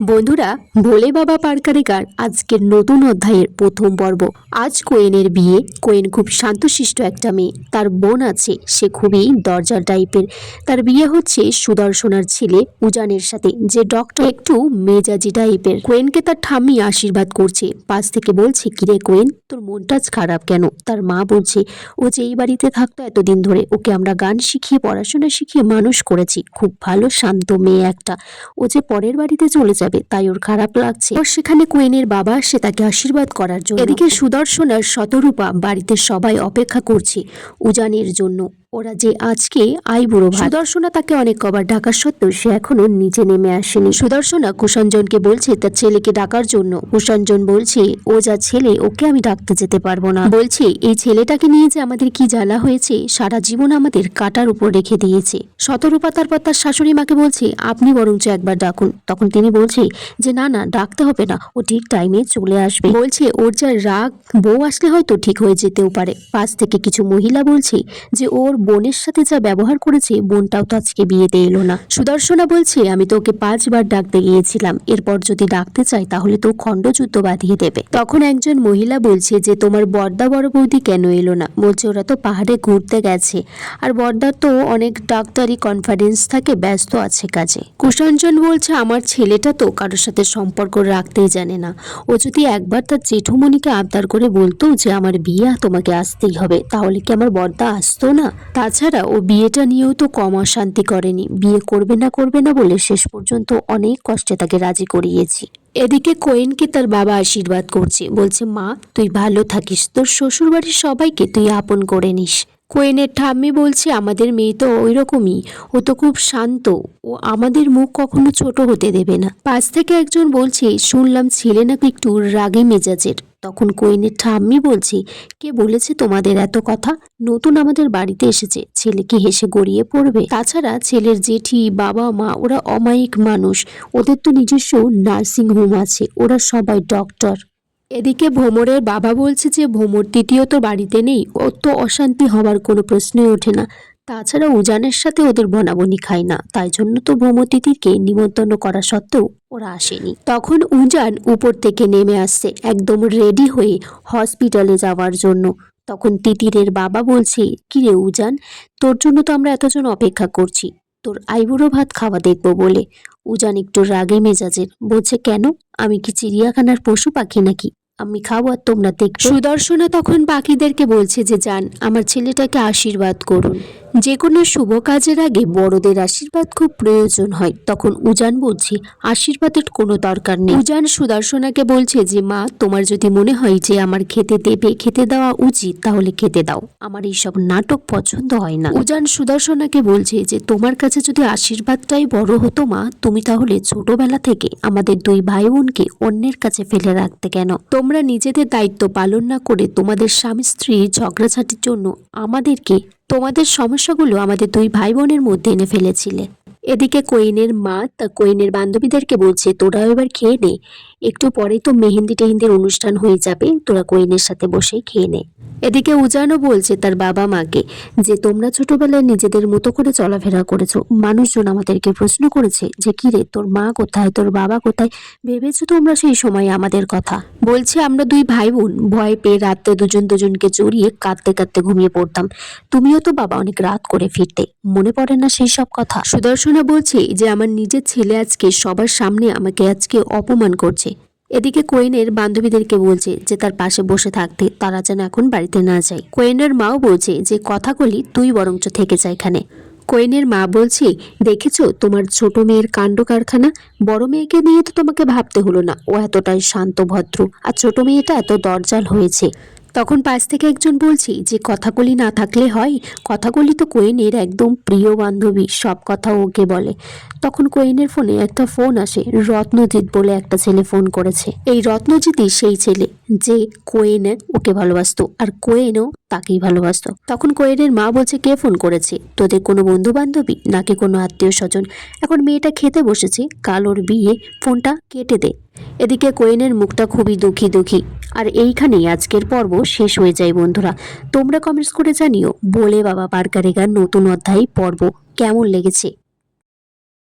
বন্ধুরা, ভোলে বাবা পারকারেকার আজকের নতুন অধ্যায়ের প্রথম পর্ব। আজ কোয়েনের বিয়ে। কোয়েন খুব শান্তশিষ্ট একটা মেয়ে। তার বোন আছে, সে খুবই দরজার টাইপের। তার বিয়ে হচ্ছে সুদর্শনার ছেলে উজানের সাথে, যে ডক্টর, একটু মেজাজি টাইপের। কোয়েনকে তার ঠাম্মি আশীর্বাদ করছে, পাশ থেকে বলছে, কিরে কোয়েন, তোর মনটা খারাপ কেন? তার মা বলছে, ও যে এই বাড়িতে থাকতো এতদিন ধরে, ওকে আমরা গান শিখিয়ে পড়াশোনা শিখিয়ে মানুষ করেছি, খুব ভালো শান্ত মেয়ে একটা। ও যে পরের বাড়িতে চলে যাবে তাই ওর খারাপ লাগছে। ওর সেখানে কোয়েনের বাবা আসে তাকে আশীর্বাদ করার জন্য। এদিকে সুদর্শন আর শতরূপা বাড়িতে সবাই অপেক্ষা করছে উজানের জন্য। ওরা যে আজকে আইবুড়ো ভাত। সুদর্শনা তাকে অনেক কবার ডাকার সত্ত্বেও সে এখনো নিচে নেমে আসেনি। সুদর্শনা কুষাঞ্জনকে বলছে তার ছেলেকে ডাকার জন্য। কুষাঞ্জন বলছে, ও যা ছেলে, ওকে আমি ডাকতে যেতে পারবো না। বলছে, এই ছেলেটাকে নিয়ে যে আমাদের কি জ্বালা হয়েছে, সারা জীবন আমাদের কাটার উপর রেখে দিয়েছে। শতরূপা তারপর তার শাশুড়ি মাকে বলছে, আপনি বরঞ্চ একবার ডাকুন। তখন তিনি বলছে যে না না, ডাকতে হবে না, ও ঠিক টাইমে চলে আসবে। বলছে ওর যা রাগ, বউ আসলে হয়তো ঠিক হয়ে যেতেও পারে। পাশ থেকে কিছু মহিলা বলছে যে ওর বোনের সাথে যা ব্যবহার করেছে, বোনটাও তো আজকে বিয়েতে এলো না। সুদর্শনা বলছে, আমি তো ওকে 5 বার ডাকতে গিয়েছিলাম, এরপর যদি ডাকতে চাই তাহলে তো খণ্ডযুদ্ধ বাঁধিয়ে দেবে। তখন একজন মহিলা বলছে যে তোমার বড়দা বড় বৌদি কেন এলো না? বলছে ওরা তো পাহাড়ে ঘুরতে গেছে, আর বড়দার তো অনেক ডাক্তারি কনফারেন্স থাকে, ব্যস্ত আছে কাজে। কুষাঞ্জন বলছে, আমার ছেলেটা তো কারোর সাথে সম্পর্ক রাখতেই জানে না। ও যদি একবার তার জেঠুমণিকে আবদার করে বলতো যে আমার বিয়ে তোমাকে আসতেই হবে, তাহলে কি আমার বড়দা আসতো না? তাছাড়া ও বিয়েটা নিয়েও তো কম অশান্তি করেনি, বিয়ে করবে না বলে শেষ পর্যন্ত অনেক কষ্টে তাকে রাজি করিয়েছি। এদিকে কোয়েনকে তার বাবা আশীর্বাদ করছে, বলছে, মা তুই ভালো থাকিস, তোর শ্বশুরবাড়ির সবাইকে তুই আপন করে নিস। কোয়েনের ঠাম্মি বলছে, আমাদের মেয়ে তো ওই রকমই, ও তো খুব শান্ত, ও আমাদের মুখ কখনো ছোট হতে দেবে না। পাশ থেকে একজন বলছে, শুনলাম ছেলে নাকি একটু রাগী মেজাজের। তখন কোয়েনের ঠাম্মি বলছে, কে বলেছে তোমাদের এত কথা? নতুন আমাদের বাড়িতে এসেছে, ছেলেকে হেসে গড়িয়ে পড়বে। তাছাড়া ছেলের জেঠি, বাবা মা ওরা অমায়িক মানুষ, ওদের তো নিজস্ব নার্সিং হোম আছে, ওরা সবাই ডক্টর। এদিকে ভোমরের বাবা বলছে যে ভোমর তৃতীয় তো বাড়িতে নেই, ও তো অশান্তি হওয়ার কোনো প্রশ্নই ওঠে না। তাছাড়া উজানের সাথে ওদের বনাবনি খায় না, তাই জন্য তো ভোমর তিথিকে নিমন্ত্রণ করা সত্ত্বেও ওরা আসেনি। তখন উজান উপর থেকে নেমে আসছে একদম রেডি হয়ে হসপিটালে যাওয়ার জন্য। তখন তিতিরের বাবা বলছে, কিরে উজান, তোর জন্য তো আমরা এতজন অপেক্ষা করছি, তোর আইবুড়ো ভাত খাওয়া দেখবো বলে। উজান একটু রাগে মেজাজের, বলছে, কেন? আমি কি চিড়িয়াখানার পশু পাখি নাকি? আমি খাবো আর তোমরা দেখবে। সুদর্শনা তখন বাকিদেরকে বলছে যে যান, আমার ছেলেটাকে আশীর্বাদ করুন। যে কোনো শুভ কাজের আগে বড়দের আশীর্বাদ খুব প্রয়োজন হয়। তখন উজান বলছে, আশীর্বাদের কোনো দরকার নেই। উজান সুদর্শনাকে বলছে যে মা, তোমার যদি মনে হয় যে আমার খেতে দেবে, খেতে দেওয়া উচিত, তাহলে খেতে দাও, আমার এইসব নাটক পছন্দ হয় না। উজান সুদর্শনাকে বলছে যে তোমার কাছে যদি আশীর্বাদটাই বড় হতো মা, তুমি তাহলে ছোটবেলা থেকে আমাদের 2 ভাই বোনকে অন্যের কাছে ফেলে রাখতে কেন? তোমরা নিজেদের দায়িত্ব পালন না করে তোমাদের স্বামী স্ত্রীর ঝগড়াঝাটির জন্য আমাদেরকে, তোমাদের সমস্যাগুলো আমাদের 2 ভাই বোনের মধ্যে এনে ফেলেছিলে। এদিকে কোয়েনের মা তা কোয়েনের বান্ধবীদেরকে বলছে, তোরা এবার খেয়ে নে, একটু পরেই তো মেহেন্দি টেহেন্দির অনুষ্ঠান হয়ে যাবে, তোরা কোয়েনের সাথে বসে খেয়ে নে। এদিকে উজানও বলছে তার বাবা মাকে যে তোমরা ছোটবেলায় নিজেদের মতো করে চলাফেরা করেছো, মানুষজন আমাদেরকে প্রশ্ন করেছে যে কিরে তোর মা কোথায়, তোর বাবা কোথায়, ভেবেছো তোমরা সেই সময় আমাদের কথা? বলছে, আমরা 2 ভাই বোন ভয় পেয়ে রাতে দুজনকে জড়িয়ে কাঁদতে কাঁদতে ঘুমিয়ে পড়তাম, তুমিও তো বাবা অনেক রাত করে ফিরতে, মনে পড়ে না সেই সব কথা? সুদর্শনা বলছে যে আমার নিজের ছেলে আজকে সবার সামনে আমাকে আজকে অপমান করছে। এদিকে কোয়েনের বান্ধবীদেরকে বলছে যে তার পাশে বসে থাকতে, তারা যেন এখন বাড়িতে না যায়। কোয়েনের মাও বলছে যে কথাগুলি তুই বরঞ্চ থেকে যা এখানে। কোয়েনের মা বলছে, দেখেছো তোমার ছোট মেয়ের কাণ্ড কারখানা, বড় মেয়েকে নিয়ে তো তোমাকে ভাবতে হলো না, ও এতটাই শান্ত ভদ্র, আর ছোট মেয়েটা এত দরজাল হয়েছে। তখন পাশ থেকে একজন বলছে যে কথাগুলি না থাকলে হয়, কথাগুলি তো কোয়েনের একদম প্রিয় বান্ধবী, সব কথা ওকে বলে। তখন কোয়েনের ফোনে একটা ফোন আসে, রত্নজিৎ বলে একটা ছেলে ফোন করেছে। এই রত্নজিৎই সেই ছেলে যে কোয়েন ওকে ভালোবাসতো, আর কোয়েনও তাকেই ভালোবাসতো। তখন কোয়েনের মা বলছে, কে ফোন করেছে? তোদের কোনো বন্ধু বান্ধবী নাকি কোনো আত্মীয় স্বজন? এখন মেয়েটা খেতে বসেছে, কাল ওর বিয়ে, ফোনটা কেটে দে। এদিকে কোয়েনের মুখটা খুবই দুঃখী। আর এইখানেই আজকের পর্ব শেষ হয়ে যায় বন্ধুরা। তোমরা কমেন্টস করে জানিও ভোলে বাবা পারকারেকার নতুন অধ্যায় পর্ব কেমন লেগেছে।